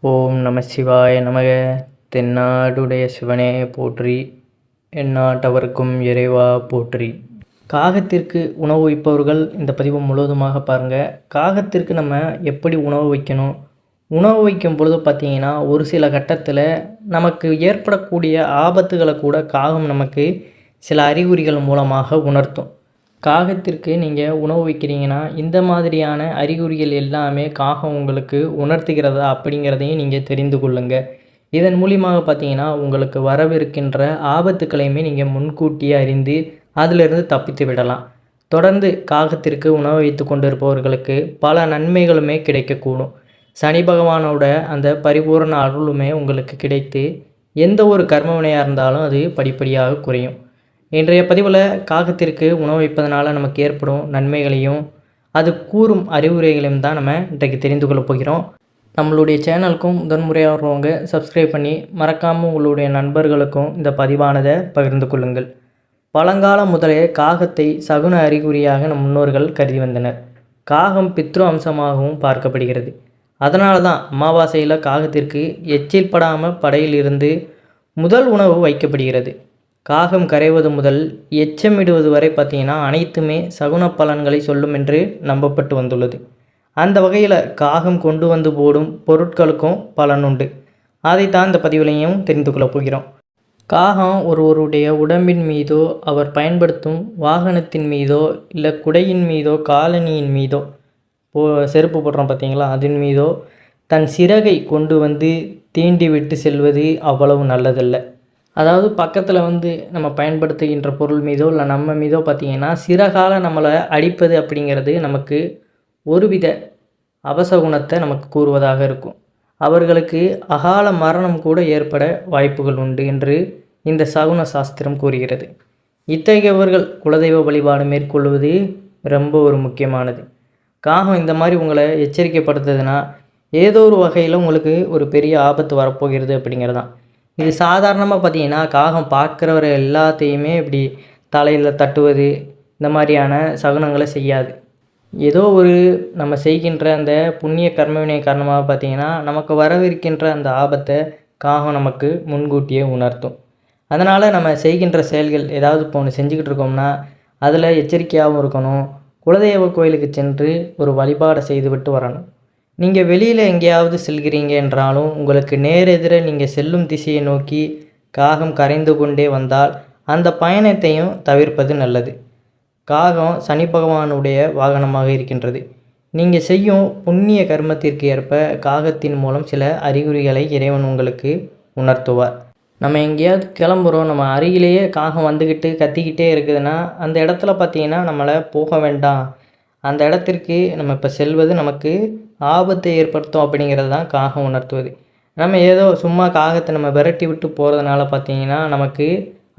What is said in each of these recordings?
ஓம் நம சிவாய நமக. தென்னாடுடைய சிவனே போற்றி, எந்நாட்டவர்க்கும் இறைவா போற்றி. காகத்திற்கு உணவு வைப்பவர்கள் இந்த பதிவு முழுவதுமாக பாருங்கள். காகத்திற்கு நம்ம எப்படி உணவு வைக்கணும், உணவு வைக்கும் பொழுது பார்த்திங்கன்னா ஒரு சில கட்டத்தில் நமக்கு ஏற்படக்கூடிய ஆபத்துகளை கூட காகம் நமக்கு சில அறிகுறிகள் மூலமாக உணர்த்தும். காகத்திற்கு நீங்கள் உணவு வைக்கிறீங்கன்னா இந்த மாதிரியான அறிகுறிகள் எல்லாமே காகம் உங்களுக்கு உணர்த்துகிறதா அப்படிங்கிறதையும் நீங்கள் தெரிந்து கொள்ளுங்கள். இதன் மூலியமாக பார்த்தீங்கன்னா உங்களுக்கு வரவிருக்கின்ற ஆபத்துக்களையுமே நீங்கள் முன்கூட்டியே அறிந்து அதிலிருந்து தப்பித்து விடலாம். தொடர்ந்து காகத்திற்கு உணவு வைத்து கொண்டிருப்பவர்களுக்கு பல நன்மைகளுமே கிடைக்கக்கூடும். சனி பகவானோட அந்த பரிபூரண அருளுமே உங்களுக்கு கிடைத்து எந்த ஒரு கர்மவினையாக இருந்தாலும் அது படிப்படியாக குறையும். இன்றைய பதிவில் காகத்திற்கு உணவு வைப்பதனால் நமக்கு ஏற்படும் நன்மைகளையும் அது கூறும் அறிவுரைகளையும் தான் நம்ம இன்றைக்கு தெரிந்து கொள்ள போகிறோம். நம்மளுடைய சேனலுக்கும் முதன்முறையாக வருவங்க சப்ஸ்கிரைப் பண்ணி மறக்காமல் உங்களுடைய நண்பர்களுக்கும் இந்த பதிவானதை பகிர்ந்து கொள்ளுங்கள். பழங்காலம் முதலே காகத்தை சகுன அறிகுறியாக நம் முன்னோர்கள் கருதி வந்தனர். காகம் பித்ரு அம்சமாகவும் பார்க்கப்படுகிறது. அதனால தான் அமாவாசையில் காகத்திற்கு எச்சில் படாமல் படையில் இருந்து முதல் உணவு வைக்கப்படுகிறது. காகம் கரைவது முதல் எச்சமிடுவது வரை பார்த்திங்கன்னா அனைத்துமே சகுன பலன்களை சொல்லும் என்று நம்பப்பட்டு வந்துள்ளது. அந்த வகையில் காகம் கொண்டு வந்து போடும் பொருட்களுக்கும் பலனுண்டு. அதைத்தான் இந்த பதிவிலையும் தெரிந்து கொள்ளப் போகிறோம். காகம் ஒருவருடைய உடம்பின் மீதோ அவர் பயன்படுத்தும் வாகனத்தின் மீதோ இல்லை குடையின் மீதோ காலணியின் மீதோ செருப்பு போடுறோம் பார்த்திங்களா, அதன் மீதோ தன் சிறகை கொண்டு வந்து தீண்டி விட்டு செல்வது அவ்வளவு நல்லதில்லை. அதாவது பக்கத்தில் நம்ம பயன்படுத்துகின்ற பொருள் மீதோ இல்லை நம்ம மீதோ பார்த்திங்கன்னா சிறகால நம்மளை அடிப்பது அப்படிங்கிறது நமக்கு ஒருவித அபசகுணத்தை நமக்கு கூறுவதாக இருக்கும். அவர்களுக்கு அகால மரணம் கூட ஏற்பட வாய்ப்புகள் உண்டு என்று இந்த சகுன சாஸ்திரம் கூறுகிறது. இத்தகையவர்கள் குலதெய்வ வழிபாடு மேற்கொள்வது ரொம்ப ஒரு முக்கியமானது. காகம் இந்த மாதிரி உங்களை எச்சரிக்கைப்படுத்துதுன்னா ஏதோ ஒரு வகையில் உங்களுக்கு ஒரு பெரிய ஆபத்து வரப்போகிறது அப்படிங்கிறதான். இது சாதாரணமாக பார்த்திங்கன்னா காகம் பார்க்குறவர எல்லாத்தையுமே இப்படி தலையில் தட்டுவது இந்த மாதிரியான சகுனங்களை செய்யாது. ஏதோ ஒரு நம்ம செய்கின்ற அந்த புண்ணிய கர்மவினை காரணமாக பார்த்திங்கன்னா நமக்கு வரவிருக்கின்ற அந்த ஆபத்தை காகம் நமக்கு முன்கூட்டியே உணர்த்தும். அதனால் நம்ம செய்கின்ற செயல்கள் ஏதாவது இப்போ ஒன்று செஞ்சுக்கிட்டு இருக்கோம்னா அதில் எச்சரிக்கையாகவும் இருக்கணும். குலதெய்வ கோயிலுக்கு சென்று ஒரு வழிபாடை செய்துவிட்டு வரணும். நீங்கள் வெளியில் எங்கேயாவது செல்கிறீங்க என்றாலும் உங்களுக்கு நேரெதிர நீங்கள் செல்லும் திசையை நோக்கி காகம் கரைந்து கொண்டே வந்தால் அந்த பயணத்தையும் தவிர்ப்பது நல்லது. காகம் சனி பகவானுடைய வாகனமாக இருக்கின்றது. நீங்கள் செய்யும் புண்ணிய கர்மத்திற்கு ஏற்ப காகத்தின் மூலம் சில அறிகுறிகளை இறைவன் உங்களுக்கு உணர்த்துவார். நம்ம எங்கேயாவது கிளம்புறோம், நம்ம அருகிலேயே காகம் வந்துக்கிட்டு கத்திக்கிட்டே இருக்குதுன்னா அந்த இடத்துல பார்த்திங்கன்னா நம்மளை போக வேண்டாம், அந்த இடத்திற்கு நம்ம இப்போ செல்வது நமக்கு ஆபத்தை ஏற்படுத்தும் அப்படிங்கிறது தான் காகம் உணர்த்துவது. நம்ம ஏதோ சும்மா காகத்தை நம்ம விரட்டி விட்டு போகிறதுனால பார்த்திங்கன்னா நமக்கு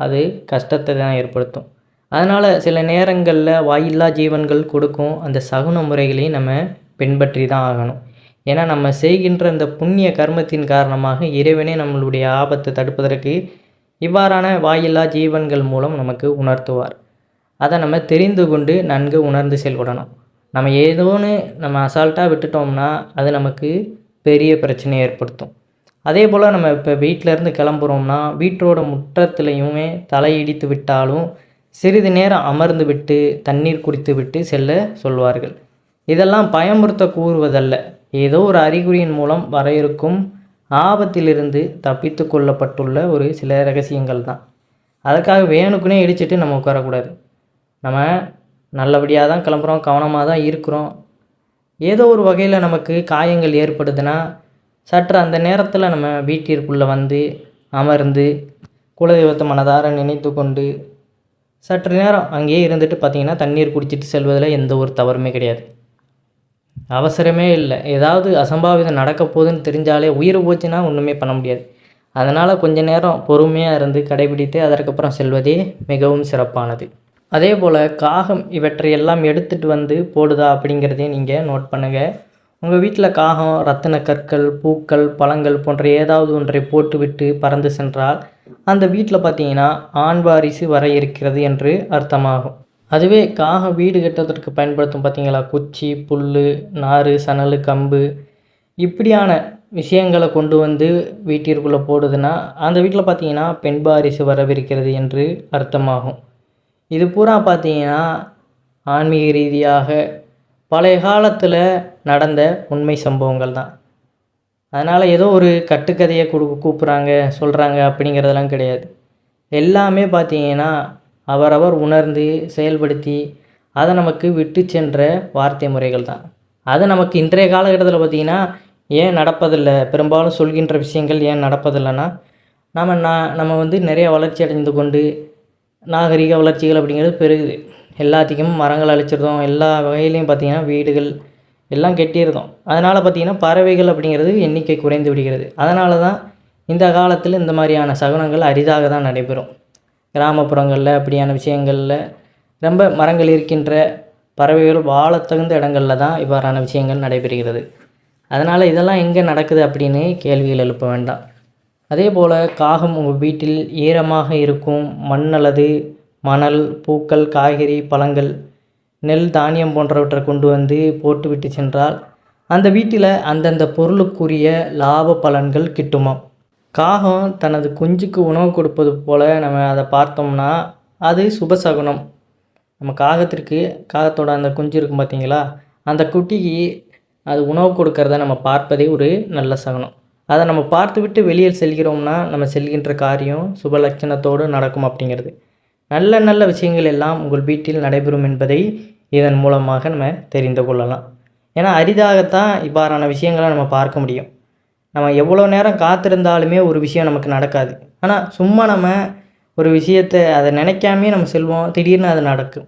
அது கஷ்டத்தை தான் ஏற்படுத்தும். அதனால் சில நேரங்களில் வாயில்லா ஜீவன்கள் கொடுக்கும் அந்த சகுன முறைகளையும் நம்ம பின்பற்றி தான் ஆகணும். ஏன்னா நம்ம செய்கின்ற அந்த புண்ணிய கர்மத்தின் காரணமாக இறைவனே நம்மளுடைய ஆபத்தை தடுப்பதற்கு இவ்வாறான வாயில்லா ஜீவன்கள் மூலம் நமக்கு உணர்த்துவார். அதை நம்ம தெரிந்து கொண்டு நன்கு உணர்ந்து செயல்படணும். நம்ம ஏதோன்னு நம்ம அசால்ட்டாக விட்டுட்டோம்னா அது நமக்கு பெரிய பிரச்சனையை ஏற்படுத்தும். அதே போல் நம்ம இப்போ வீட்டிலேருந்து கிளம்புறோம்னா வீட்டோட முற்றத்துலையுமே தலையிடித்து விட்டாலும் சிறிது நேரம் அமர்ந்து விட்டு தண்ணீர் குடித்து விட்டு செல்ல சொல்வார்கள். இதெல்லாம் பயமுறுத்த கூறுவதல்ல, ஏதோ ஒரு அறிகுறியின் மூலம் வர இருக்கும் ஆபத்திலிருந்து தப்பித்து கொள்ளப்பட்டுள்ள ஒரு சில ரகசியங்கள் தான். அதுக்காக வேணுக்குனே இடிச்சிட்டு நம்ம உட்காரக்கூடாது. நம்ம நல்லபடியாக தான் கிளம்புறோம், கவனமாக தான் இருக்கிறோம். ஏதோ ஒரு வகையில் நமக்கு காயங்கள் ஏற்படுதுன்னா சற்று அந்த நேரத்தில் நம்ம வீட்டிற்குள்ளே வந்து அமர்ந்து குலதெய்வத்தை மனதார நினைத்து கொண்டு சற்று நேரம் அங்கேயே இருந்துட்டு பார்த்திங்கன்னா தண்ணீர் குடிச்சிட்டு செல்வதில் எந்த ஒரு தவறுமே கிடையாது. அவசரமே இல்லை. ஏதாவது அசம்பாவிதம் நடக்க போகுதுன்னு தெரிஞ்சாலே உயிர் போச்சுன்னா ஒன்றுமே பண்ண முடியாது. அதனால் கொஞ்ச நேரம் பொறுமையாக இருந்து கடைபிடித்து அதற்கப்புறம் செல்வதே மிகவும் சிறப்பானது. அதே போல் காகம் இவற்றையெல்லாம் எடுத்துகிட்டு வந்து போடுதா அப்படிங்கிறதையும் நீங்கள் நோட் பண்ணுங்கள். உங்கள் வீட்டில் காகம் ரத்தின கற்கள், பூக்கள், பழங்கள் போன்ற ஏதாவது ஒன்றை போட்டுவிட்டு பறந்து சென்றால் அந்த வீட்டில் பார்த்தீங்கன்னா ஆண் வாரிசு வர இருக்கிறது என்று அர்த்தமாகும். அதுவே காகம் வீடு கட்டுவதற்கு பயன்படுத்தும் பார்த்தீங்களா, குச்சி, புல், நார், சணல், கம்பு இப்படியான விஷயங்களை கொண்டு வந்து வீட்டிற்குள்ளே போடுதுன்னா அந்த வீட்டில் பார்த்தீங்கன்னா பெண் வாரிசு வரவிருக்கிறது என்று அர்த்தமாகும். இது பூரா பார்த்தீங்கன்னா ஆன்மீக ரீதியாக பழைய காலத்தில் நடந்த உண்மை சம்பவங்கள் தான். அதனால் ஏதோ ஒரு கட்டுக்கதையை கூப்பிட்றாங்க சொல்கிறாங்க அப்படிங்கிறதெல்லாம் கிடையாது. எல்லாமே பார்த்தீங்கன்னா அவரவர் உணர்ந்து செயல்படுத்தி அதை நமக்கு விட்டு சென்ற வார்த்தை முறைகள் தான். அது நமக்கு இன்றைய காலகட்டத்தில் பார்த்திங்கன்னா ஏன் நடப்பதில்லை, பெரும்பாலும் சொல்கின்ற விஷயங்கள் ஏன் நடப்பதில்லைன்னா நம்ம வந்து நிறைய வளர்ச்சி அடைந்து கொண்டு நாகரிக வளர்ச்சிகள் அப்படிங்கிறது பெருகுது. எல்லாத்துக்கும் மரங்கள் அழிச்சிருந்தோம், எல்லா வகையிலையும் பார்த்திங்கன்னா வீடுகள் எல்லாம் கெட்டியிருந்தோம். அதனால் பார்த்திங்கன்னா பறவைகள் அப்படிங்கிறது எண்ணிக்கை குறைந்து விடுகிறது. அதனால தான் இந்த காலத்தில் இந்த மாதிரியான சகுனங்கள் அரிதாக தான் நடைபெறும். கிராமப்புறங்களில் அப்படியான விஷயங்களில் ரொம்ப மரங்கள் இருக்கின்ற பறவைகள் வாழத்தகுந்த இடங்களில் தான் இவ்வாறான விஷயங்கள் நடைபெறுகிறது. அதனால் இதெல்லாம் எங்கே நடக்குது அப்படின்னு கேள்விகள் எழுப்ப வேண்டாம். அதே போல் காகம் உங்கள் வீட்டில் ஈரமாக இருக்கும் மண் அல்லது மணல், பூக்கள், காய்கறி, பழங்கள், நெல், தானியம் போன்றவற்றை கொண்டு வந்து போட்டுவிட்டு சென்றால் அந்த வீட்டில் அந்தந்த பொருளுக்குரிய லாப பலன்கள் கிட்டுமாம். காகம் தனது குஞ்சுக்கு உணவு கொடுப்பது போல் நம்ம அதை பார்த்தோம்னா அது சுபசகுனம். நம்ம காகத்தோட அந்த குஞ்சு இருக்கும் பார்த்தீங்களா, அந்த குட்டிக்கு அது உணவு கொடுக்கறத நம்ம பார்ப்பதே ஒரு நல்ல சகுனம். அதை நம்ம பார்த்து விட்டு வெளியே செல்கிறோம்னா நம்ம செல்கின்ற காரியம் சுப லட்சணத்தோடு நடக்கும் அப்படிங்கிறது. நல்ல நல்ல விஷயங்கள் எல்லாம் உங்கள் வீட்டில் நடைபெறும் என்பதை இதன் மூலமாக நம்ம தெரிந்து கொள்ளலாம். ஏன்னா அரிதாகத்தான் இவ்வாறான விஷயங்களை நம்ம பார்க்க முடியும். நம்ம எவ்வளோ நேரம் காத்திருந்தாலுமே ஒரு விஷயம் நமக்கு நடக்காது. ஆனால் சும்மா நம்ம ஒரு விஷயத்தை அதை நினைக்காமே நம்ம செல்வோம், திடீர்னு அது நடக்கும்.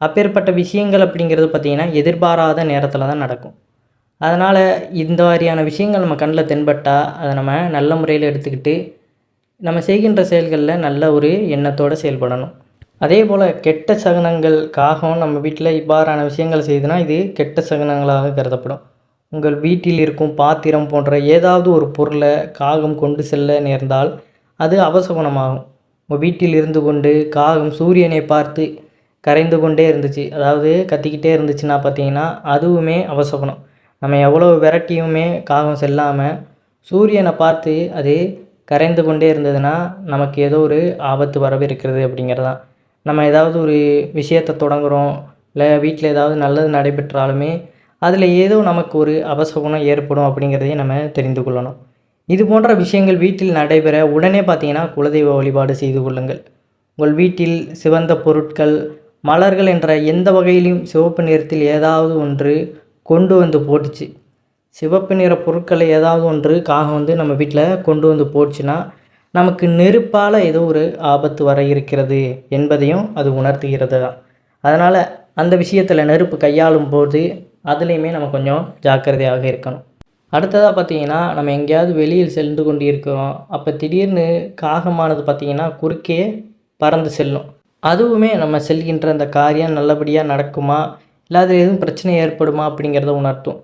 அப்பேற்பட்ட விஷயங்கள் அப்படிங்கிறது பார்த்திங்கன்னா எதிர்பாராத நேரத்தில் தான் நடக்கும். அதனால் இந்த மாதிரியான விஷயங்கள் நம்ம கண்ணில் தென்பட்டால் அதை நம்ம நல்ல முறையில் எடுத்துக்கிட்டு நம்ம செய்கின்ற செயல்களில் நல்ல ஒரு எண்ணத்தோடு செயல்படணும். அதே போல் கெட்ட சகுனங்கள் காகம் நம்ம வீட்டில் இவ்வாறான விஷயங்கள் செய்துனா இது கெட்ட சகுனங்களாக கருதப்படும். உங்கள் வீட்டில் இருக்கும் பாத்திரம் போன்ற ஏதாவது ஒரு பொருளை காகம் கொண்டு செல்ல நேர்ந்தால் அது அபசகுனமாகும். உங்கள் வீட்டில் இருந்து கொண்டு காகம் சூரியனை பார்த்து கரைந்து கொண்டே இருந்துச்சு, அதாவது கத்திக்கிட்டே இருந்துச்சுன்னா பார்த்தீங்கன்னா அதுவுமே அபசகுனம். நம்ம எவ்வளோ விரட்டியுமே காகம் செல்லாமல் சூரியனை பார்த்து அது கரைந்து கொண்டே இருந்ததுன்னா நமக்கு ஏதோ ஒரு ஆபத்து வரவிருக்கிறது அப்படிங்கிறதான். நம்ம ஏதாவது ஒரு விஷயத்தை தொடங்குகிறோம், இல்லை வீட்டில் ஏதாவது நல்லது நடைபெற்றாலுமே அதில் ஏதோ நமக்கு ஒரு அபசகுனம் ஏற்படும் அப்படிங்கிறதையும் நம்ம தெரிந்து கொள்ளணும். இது போன்ற விஷயங்கள் வீட்டில் நடைபெற உடனே பார்த்தீங்கன்னா குலதெய்வ வழிபாடு செய்து கொள்ளுங்கள். உங்கள் வீட்டில் சிவந்த பொருட்கள், மலர்கள் என்ற எந்த வகையிலும் சிவப்பு நிறத்தில் ஏதாவது ஒன்று கொண்டு வந்து போட்டுச்சு, சிவப்பு நிற பொருட்களை ஏதாவது ஒன்று காகம் வந்து நம்ம வீட்டில் கொண்டு வந்து போட்டுச்சுன்னா நமக்கு நெருப்பால் ஏதோ ஒரு ஆபத்து வர இருக்கிறது என்பதையும் அது உணர்த்துகிறது தான். அதனால் அந்த விஷயத்தில் நெருப்பு கையாளும் போது அதுலேயுமே நம்ம கொஞ்சம் ஜாக்கிரதையாக இருக்கணும். அடுத்ததாக பார்த்திங்கன்னா நம்ம எங்கேயாவது வெளியில் சென்று கொண்டு இருக்கிறோம், அப்போ திடீர்னு காகமானது பார்த்திங்கன்னா குறுக்கே பறந்து செல்லும். அதுவுமே நம்ம செல்கின்ற அந்த காரியம் நல்லபடியாக நடக்குமா, இல்லை அதில் எதுவும் பிரச்சனை ஏற்படுமா அப்படிங்கிறத உணர்த்தும்.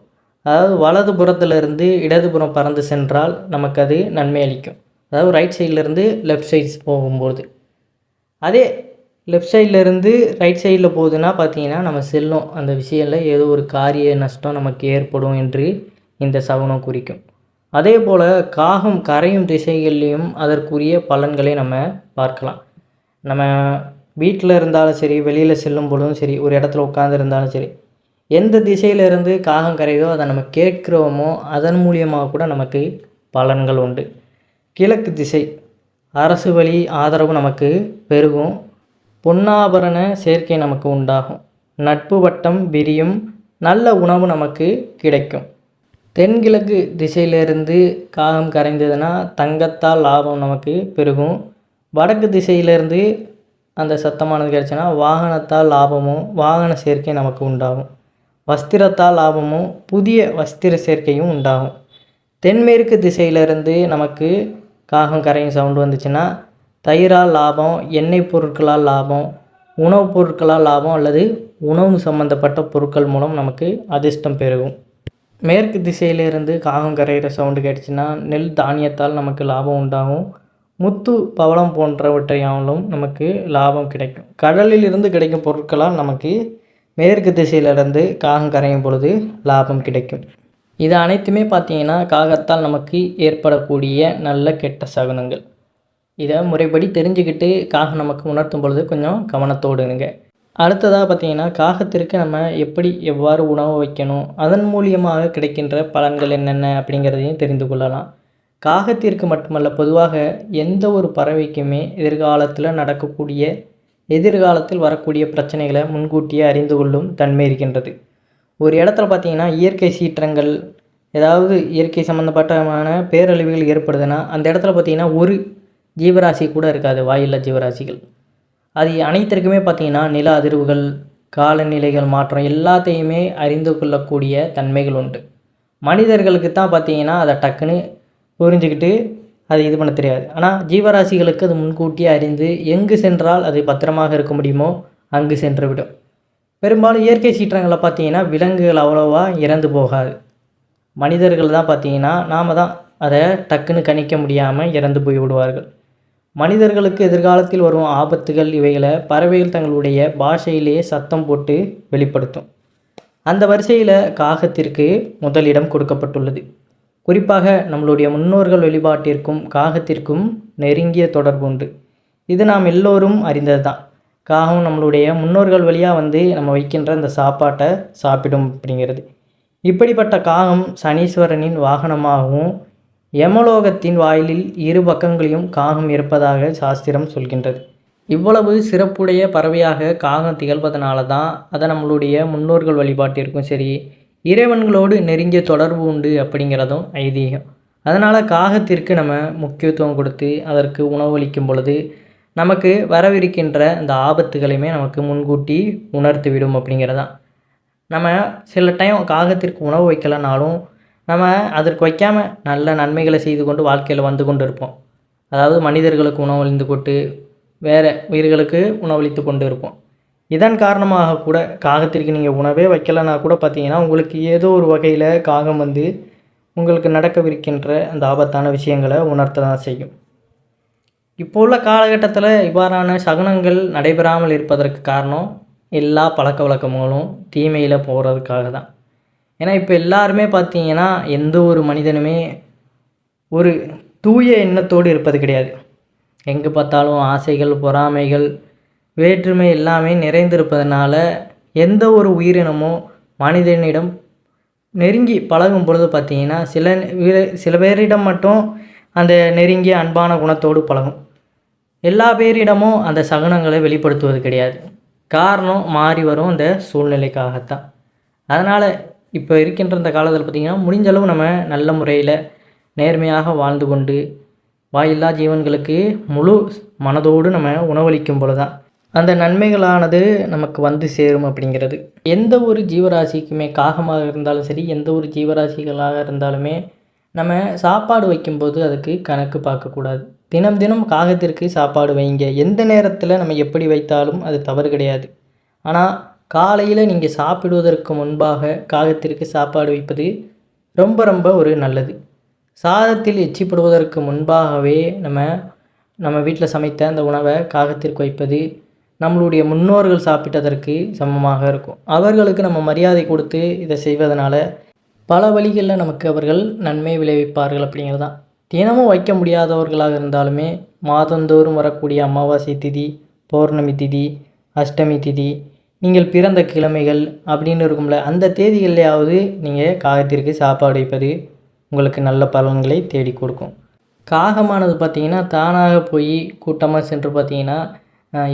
அதாவது வலது புறத்திலிருந்து இடதுபுறம் பறந்து சென்றால் நமக்கு அது நன்மை அளிக்கும். அதாவது ரைட் சைட்லேருந்து லெஃப்ட் சைட்ஸ் போகும்போது, அதே லெஃப்ட் சைட்லேருந்து ரைட் சைடில் போகுதுன்னா பார்த்திங்கன்னா நம்ம செல்லும் அந்த விஷயத்தில் ஏதோ ஒரு காரிய நஷ்டம் நமக்கு ஏற்படும் என்று இந்த சகுனம் குறிக்கும். அதே போல் காகம் கரையும் திசைகள்லேயும் அதற்குரிய பலன்களை நம்ம பார்க்கலாம். நம்ம வீட்டில் இருந்தாலும் சரி, வெளியில் செல்லும் பொழுதும் சரி, ஒரு இடத்துல உட்காந்துருந்தாலும் சரி, எந்த திசையிலிருந்து காகம் கரையுதோ அதை நம்ம கேட்குறோமோ அதன் மூலியமாக கூட நமக்கு பலன்கள் உண்டு. கிழக்கு திசை அரசு வழி ஆதரவு நமக்கு பெருகும், பொன்னாபரண சேர்க்கை நமக்கு உண்டாகும், நட்பு வட்டம் விரியும், நல்ல உணவு நமக்கு கிடைக்கும். தென்கிழக்கு திசையிலிருந்து காகம் கரைந்ததுன்னா தங்கத்தால் லாபம் நமக்கு பெருகும். வடக்கு திசையிலேருந்து அந்த சத்தமானது கிடைச்சுன்னா வாகனத்தால் லாபமும் வாகன சேர்க்கை நமக்கு உண்டாகும். வஸ்திரத்தால் லாபமும் புதிய வஸ்திர சேர்க்கையும் உண்டாகும். தென்மேற்கு திசையிலிருந்து நமக்கு காகம் கரையும் சவுண்டு வந்துச்சுன்னா தயிரால் லாபம், எண்ணெய் பொருட்களால் லாபம், உணவுப் பொருட்களால் லாபம் அல்லது உணவு சம்பந்தப்பட்ட பொருட்கள் மூலம் நமக்கு அதிர்ஷ்டம் பெருகும். மேற்கு திசையிலிருந்து காகம் கரைகிற சவுண்டு கேட்டுச்சுன்னா நெல் தானியத்தால் நமக்கு லாபம் உண்டாகும், முத்து பவளம் போன்றவற்றையாலும் நமக்கு லாபம் கிடைக்கும். கடலில் இருந்து கிடைக்கும் பொருட்களால் நமக்கு மேற்கு திசையிலிருந்து காகம் கரையும் பொழுது லாபம் கிடைக்கும். இது அனைத்துமே பார்த்தீங்கன்னா காகத்தால் நமக்கு ஏற்படக்கூடிய நல்ல கெட்ட சகுனங்கள். இதை முறைப்படி தெரிஞ்சுக்கிட்டு காகம் நமக்கு உணர்த்தும் பொழுது கொஞ்சம் கவனத்தோடு இருங்க. அடுத்ததாக பார்த்தீங்கன்னா காகத்திற்கு நம்ம எவ்வாறு உணவு வைக்கணும், அதன் மூலியமாக கிடைக்கின்ற பலன்கள் என்னென்ன அப்படிங்கிறதையும் தெரிந்து கொள்ளலாம். காகத்திற்கு மட்டுமல்ல, பொதுவாக எந்த ஒரு பறவைக்குமே எதிர்காலத்தில் வரக்கூடிய பிரச்சனைகளை முன்கூட்டியே அறிந்து கொள்ளும் தன்மை இருக்கின்றது. ஒரு இடத்துல பார்த்தீங்கன்னா இயற்கை சீற்றங்கள், ஏதாவது இயற்கை சம்மந்தப்பட்டமான பேரழிவுகள் ஏற்படுதுன்னா அந்த இடத்துல பார்த்தீங்கன்னா ஒரு ஜீவராசி கூட இருக்காது, வாயில்லா ஜீவராசிகள். அது அனைத்திற்குமே பார்த்திங்கன்னா நில அதிர்வுகள், காலநிலைகள் மாற்றம் எல்லாத்தையுமே அறிந்து கொள்ளக்கூடிய தன்மைகள் உண்டு. மனிதர்களுக்கு தான் பார்த்திங்கன்னா அதை டக்குன்னு புரிஞ்சுக்கிட்டு அதை இது பண்ண தெரியாது. ஆனால் ஜீவராசிகளுக்கு அது முன்கூட்டியே அறிந்து எங்கு சென்றால் அது பத்திரமாக இருக்க முடியுமோ அங்கு சென்று விடும். பெரும்பாலும் இயற்கை சீற்றங்களை பார்த்திங்கன்னா விலங்குகள் அவ்வளோவா இறந்து போகாது. மனிதர்கள் தான் பார்த்திங்கன்னா நாம் தான் அதை டக்குன்னு கணிக்க முடியாமல் இறந்து போய் விடுவார்கள். மனிதர்களுக்கு எதிர்காலத்தில் வரும் ஆபத்துகள் இவைகளை பறவைகள் தங்களுடைய பாஷையிலேயே சத்தம் போட்டு வெளிப்படுத்தும். அந்த வரிசையில் காகத்திற்கு முதலிடம் கொடுக்கப்பட்டுள்ளது. குறிப்பாக நம்மளுடைய முன்னோர்கள் வழிபாட்டிற்கும் காகத்திற்கும் நெருங்கிய தொடர்பு உண்டு. இது நாம் எல்லோரும் அறிந்தது தான். காகம் நம்மளுடைய முன்னோர்கள் வழியாக நம்ம வைக்கின்ற அந்த சாப்பாட்டை சாப்பிடும் அப்படிங்கிறது. இப்படிப்பட்ட காகம் சனீஸ்வரனின் வாகனமாகவும் யமலோகத்தின் வாயிலில் இரு பக்கங்களையும் காகம் இருப்பதாக சாஸ்திரம் சொல்கின்றது. இவ்வளவு சிறப்புடைய பறவையாக காகம் திகழ்வதனால தான் அதை நம்மளுடைய முன்னோர்கள் வழிபாட்டிற்கும் சரி, இறைவன்களோடு நெருங்கிய தொடர்பு உண்டு அப்படிங்கிறதும் ஐதீகம். அதனால் காகத்திற்கு நம்ம முக்கியத்துவம் கொடுத்து அதற்கு உணவளிக்கும் பொழுது நமக்கு வரவிருக்கின்ற அந்த ஆபத்துகளையுமே நமக்கு முன்கூட்டி உணர்த்திவிடும் அப்படிங்கிறதான். நம்ம சில டைம் காகத்திற்கு உணவு வைக்கலைனாலும் நம்ம அதற்கு வைக்காமல் நல்ல நன்மைகளை செய்து கொண்டு வாழ்க்கையில் வந்து கொண்டு இருப்போம். அதாவது மனிதர்களுக்கு உணவளித்து கொண்டு வேறு உயிர்களுக்கு உணவளித்து கொண்டு இருப்போம். இதன் காரணமாக கூட காகத்திற்கு நீங்கள் உணவே வைக்கலைன்னா கூட பார்த்தீங்கன்னா உங்களுக்கு ஏதோ ஒரு வகையில் காகம் உங்களுக்கு நடக்கவிருக்கின்ற அந்த ஆபத்தான விஷயங்களை உணர்த்த தான் செய்யும். இப்போ உள்ள காலகட்டத்தில் இவ்வாறான சகுனங்கள் நடைபெறாமல் இருப்பதற்கு காரணம் எல்லா பழக்க வழக்கங்களும் தீமையில் போகிறதுக்காக தான். ஏன்னா இப்போ எல்லாருமே பார்த்தீங்கன்னா எந்த ஒரு மனிதனுமே ஒரு தூய எண்ணத்தோடு இருப்பது கிடையாது. எங்கே பார்த்தாலும் ஆசைகள், பொறாமைகள், வேற்றுமை எல்லாமே நிறைந்திருப்பதனால எந்த ஒரு உயிரினமோ மனிதனிடம் நெருங்கி பழகும் பொழுது பார்த்திங்கன்னா சில பேரிடம் மட்டும் அந்த நெருங்கிய அன்பான குணத்தோடு பழகும். எல்லா பேரிடமும் அந்த சகுனங்களை வெளிப்படுத்துவது கிடையாது. காரணம் மாறி வரும் அந்த சூழ்நிலைக்காகத்தான். அதனால் இப்போ இருக்கின்ற இந்த காலத்தில் பார்த்திங்கன்னா முடிஞ்சளவு நம்ம நல்ல முறையில் நேர்மையாக வாழ்ந்து கொண்டு வாயில்லா ஜீவன்களுக்கு முழு மனதோடு நம்ம உணவளிக்கும் போல தான் அந்த நன்மைகளானது நமக்கு சேரும் அப்படிங்கிறது. எந்த ஒரு ஜீவராசிக்குமே காகமாக இருந்தாலும் சரி, எந்த ஒரு ஜீவராசிகளாக இருந்தாலுமே நம்ம சாப்பாடு வைக்கும்போது அதுக்கு கணக்கு பார்க்கக்கூடாது. தினம் தினம் காகத்திற்கு சாப்பாடு வைங்க. எந்த நேரத்தில் நம்ம எப்படி வைத்தாலும் அது தவறு கிடையாது. ஆனால் காலையில் நீங்கள் சாப்பிடுவதற்கு முன்பாக காகத்திற்கு சாப்பாடு வைப்பது ரொம்ப ரொம்ப ஒரு நல்லது. சாதத்தில் எச்சிப்படுவதற்கு முன்பாகவே நம்ம வீட்டில் சமைத்த அந்த உணவை காகத்திற்கு வைப்பது நம்மளுடைய முன்னோர்கள் சாப்பிட்டதற்கு சமமாக இருக்கும். அவர்களுக்கு நம்ம மரியாதை கொடுத்து இதை செய்வதனால பல வழிகளில் நமக்கு அவர்கள் நன்மை விளைவிப்பார்கள் அப்படிங்கிறது தான். தினமும் வைக்க முடியாதவர்களாக இருந்தாலுமே மாதந்தோறும் வரக்கூடிய அமாவாசை திதி, பௌர்ணமி திதி, அஷ்டமி திதி, நீங்கள் பிறந்த கிழமைகள் அப்படின்னு இருக்கும்ல, அந்த தேதிகள்லையாவது நீங்கள் காகத்திற்கு சாப்பாடு வைப்பது உங்களுக்கு நல்ல பலன்களை தேடி கொடுக்கும். காகமானது பார்த்திங்கன்னா தானாக போய் கூட்டமாக சென்று பார்த்திங்கன்னா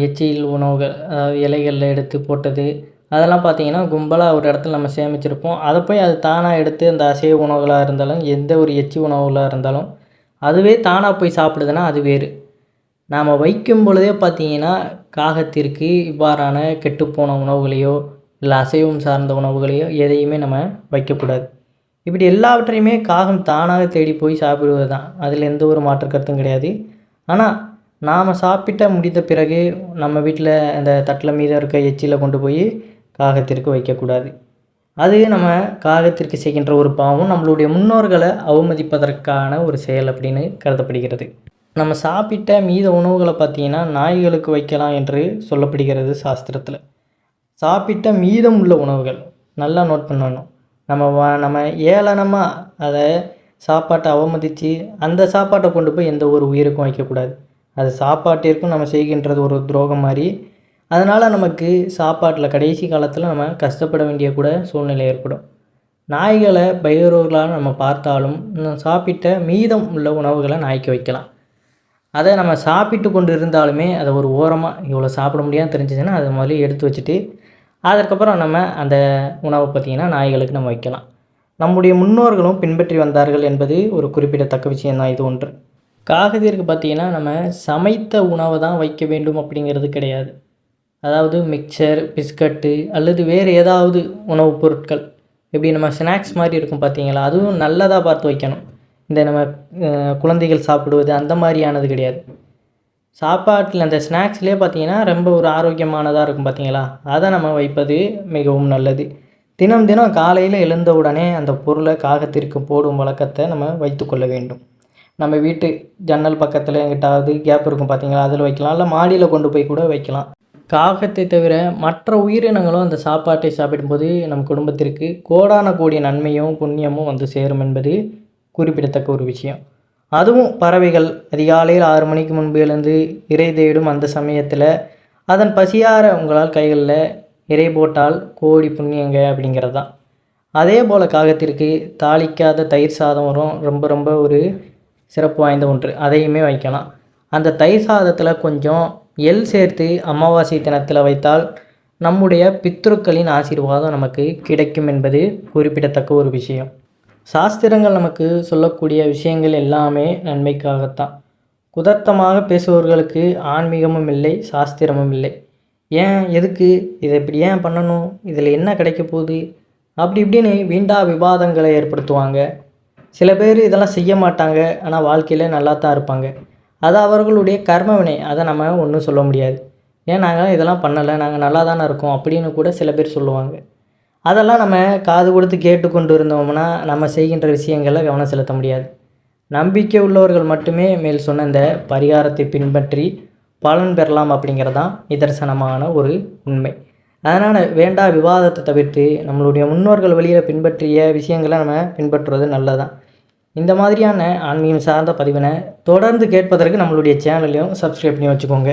எச்சில் உணவுகள், அதாவது இலைகளில் எடுத்து போட்டது, அதெல்லாம் பார்த்திங்கன்னா கும்பலாக ஒரு இடத்துல நம்ம சேமிச்சிருப்போம். அதை போய் அது தானாக எடுத்து அந்த அசைவ உணவுகளாக இருந்தாலும் எந்த ஒரு எச்சி உணவுகளாக இருந்தாலும் அதுவே தானாக போய் சாப்பிடுதுன்னா அது வேறு. நாம் வைக்கும் பொழுதே பார்த்திங்கன்னா காகத்திற்கு இவ்வாறான கெட்டுப்போன உணவுகளையோ இல்லை அசைவம் சார்ந்த உணவுகளையோ எதையுமே நம்ம வைக்கக்கூடாது. இப்படி எல்லாவற்றையுமே காகம் தானாக தேடி போய் சாப்பிடுவது தான். அதில் எந்த ஒரு மாற்று கருத்தும் கிடையாது. ஆனால் நாம் சாப்பிட்ட முடிந்த பிறகு நம்ம வீட்டில் அந்த தட்டில் மீதம் இருக்க எச்சில் கொண்டு போய் காகத்திற்கு வைக்கக்கூடாது. அது நம்ம காகத்திற்கு செய்கின்ற ஒரு பாவம், நம்மளுடைய முன்னோர்களை அவமதிப்பதற்கான ஒரு செயல் அப்படின்னு கருதப்படுகிறது. நம்ம சாப்பிட்ட மீத உணவுகளை பார்த்திங்கன்னா நாய்களுக்கு வைக்கலாம் என்று சொல்லப்படுகிறது சாஸ்திரத்தில். சாப்பிட்ட மீதம் உள்ள உணவுகள் நல்லா நோட் பண்ணணும். நம்ம ஏளனமாக அதை சாப்பாட்டை அவமதித்து அந்த சாப்பாட்டை கொண்டு போய் எந்த ஒரு உயிருக்கும் வைக்கக்கூடாது. அது சாப்பாட்டிற்கும் நம்ம செய்கின்றது ஒரு துரோகம் மாதிரி. அதனால் நமக்கு சாப்பாட்டில் கடைசி காலத்தில் நம்ம கஷ்டப்பட வேண்டிய கூட சூழ்நிலை ஏற்படும். நாய்களை பயிரோர்களாக நம்ம பார்த்தாலும் சாப்பிட்ட மீதம் உள்ள உணவுகளை நாய்க்கு வைக்கலாம். அதை நம்ம சாப்பிட்டு கொண்டு இருந்தாலுமே அதை ஒரு ஓரமாக இவ்வளோ சாப்பிட முடியாதுன்னு தெரிஞ்சிச்சுன்னா அதை முதல்ல எடுத்து வச்சுட்டு அதுக்கப்புறம் நம்ம அந்த உணவை பார்த்திங்கன்னா நாய்களுக்கு நம்ம வைக்கலாம். நம்முடைய முன்னோர்களும் பின்பற்றி வந்தார்கள் என்பது ஒரு குறிப்பிடத்தக்க விஷயந்தான். இது ஒன்று. காகத்திற்கு பார்த்திங்கன்னா நம்ம சமைத்த உணவை தான் வைக்க வேண்டும் அப்படிங்கிறது கிடையாது. அதாவது மிக்சர், பிஸ்கட்டு அல்லது வேறு ஏதாவது உணவுப் பொருட்கள் இப்படி நம்ம ஸ்நாக்ஸ் மாதிரி இருக்கும் பார்த்திங்களா, அதுவும் நல்லதாக பார்த்து வைக்கணும். இந்த நம்ம குழந்தைகள் சாப்பிடுவது அந்த மாதிரியானது கிடையாது. சாப்பாட்டில் அந்த ஸ்நாக்ஸ்லேயே பார்த்திங்கன்னா ரொம்ப ஒரு ஆரோக்கியமானதாக இருக்கும் பார்த்திங்களா, அதை நம்ம வைப்பது மிகவும் நல்லது. தினம் தினம் காலையில் எழுந்தவுடனே அந்த பொருளை காகத்திற்கு போடும் வழக்கத்தை நம்ம வைத்து கொள்ள வேண்டும். நம்ம வீட்டு ஜன்னல் பக்கத்தில் எங்கிட்டாவது கேப் இருக்கும் பார்த்திங்களா, அதில் வைக்கலாம். இல்லை மாடியில் கொண்டு போய் கூட வைக்கலாம். காகத்தை தவிர மற்ற உயிரினங்களும் அந்த சாப்பாட்டை சாப்பிடும்போது நம் குடும்பத்திற்கு கோடான கோடி நன்மையும் புண்ணியமும் வந்து சேரும் என்பது குறிப்பிடத்தக்க ஒரு விஷயம். அதுவும் பறவைகள் அதிகாலையில் 6 மணிக்கு முன்பு எழுந்து இறை தேடும் அந்த சமயத்தில் அதன் பசியார உங்களால் கைகளில் இறை போட்டால் கோடி புண்ணியங்க அப்படிங்கிறது தான். அதே போல் காகத்திற்கு தாளிக்காத தயிர் சாதம் வரும், ரொம்ப ரொம்ப ஒரு சிறப்பு வாய்ந்த ஒன்று. அதையுமே வைக்கலாம். அந்த தயிர் சாதத்தில் கொஞ்சம் எள் சேர்த்து அமாவாசை தினத்தில் வைத்தால் நம்முடைய பித்ருக்களின் ஆசீர்வாதம் நமக்கு கிடைக்கும் என்பது குறிப்பிடத்தக்க ஒரு விஷயம். சாஸ்திரங்கள் நமக்கு சொல்லக்கூடிய விஷயங்கள் எல்லாமே நன்மைக்காகத்தான். குதர்த்தமாக பேசுபவர்களுக்கு ஆன்மீகமும் இல்லை, சாஸ்திரமும் இல்லை. ஏன், எதுக்கு, இதை இப்படி ஏன் பண்ணணும், இதில் என்ன கிடைக்க போகுது, அப்படி இப்படின்னு வீண்டா விவாதங்களை ஏற்படுத்துவாங்க. சில பேர் இதெல்லாம் செய்ய மாட்டாங்க, ஆனால் வாழ்க்கையில் நல்லா தான் இருப்பாங்க. அது அவர்களுடைய கர்மவினை, அதை நம்ம ஒன்றும் சொல்ல முடியாது. ஏன் நாங்கள் இதெல்லாம் பண்ணலை, நாங்கள் நல்லா தானே இருக்கோம் அப்படின்னு கூட சில பேர் சொல்லுவாங்க. அதெல்லாம் நம்ம காது கொடுத்து கேட்டுக்கொண்டு இருந்தோம்னா நம்ம செய்கின்ற விஷயங்களில் கவனம் செலுத்த முடியாது. நம்பிக்கை உள்ளவர்கள் மட்டுமே மேல் சொன்ன இந்த பரிகாரத்தை பின்பற்றி பலன் பெறலாம் அப்படிங்கிறதான் நிதர்சனமான ஒரு உண்மை. அதனால் வேண்டா விவாதத்தை தவிர்த்து நம்மளுடைய முன்னோர்கள் வழியில் பின்பற்றிய விஷயங்களை நம்ம பின்பற்றுவது நல்லதான். இந்த மாதிரியான ஆன்மீகம் சார்ந்த பதிவினை தொடர்ந்து கேட்பதற்கு நம்மளுடைய சேனலையும் சப்ஸ்கிரைப் பண்ணி வச்சுக்கோங்க.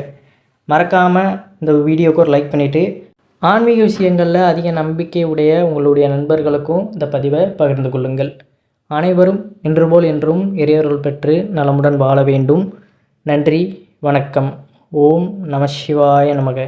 மறக்காமல் இந்த வீடியோக்கு ஒரு லைக் பண்ணிவிட்டு ஆன்மீக விஷயங்களில் அதிக நம்பிக்கை உடைய உங்களுடைய நண்பர்களுக்கும் இந்த பதிவை பகிர்ந்து கொள்ளுங்கள். அனைவரும் இன்று போல் என்றும் இறையருள் பெற்று நலமுடன் வாழ வேண்டும். நன்றி, வணக்கம். ஓம் நம சிவாய நமக.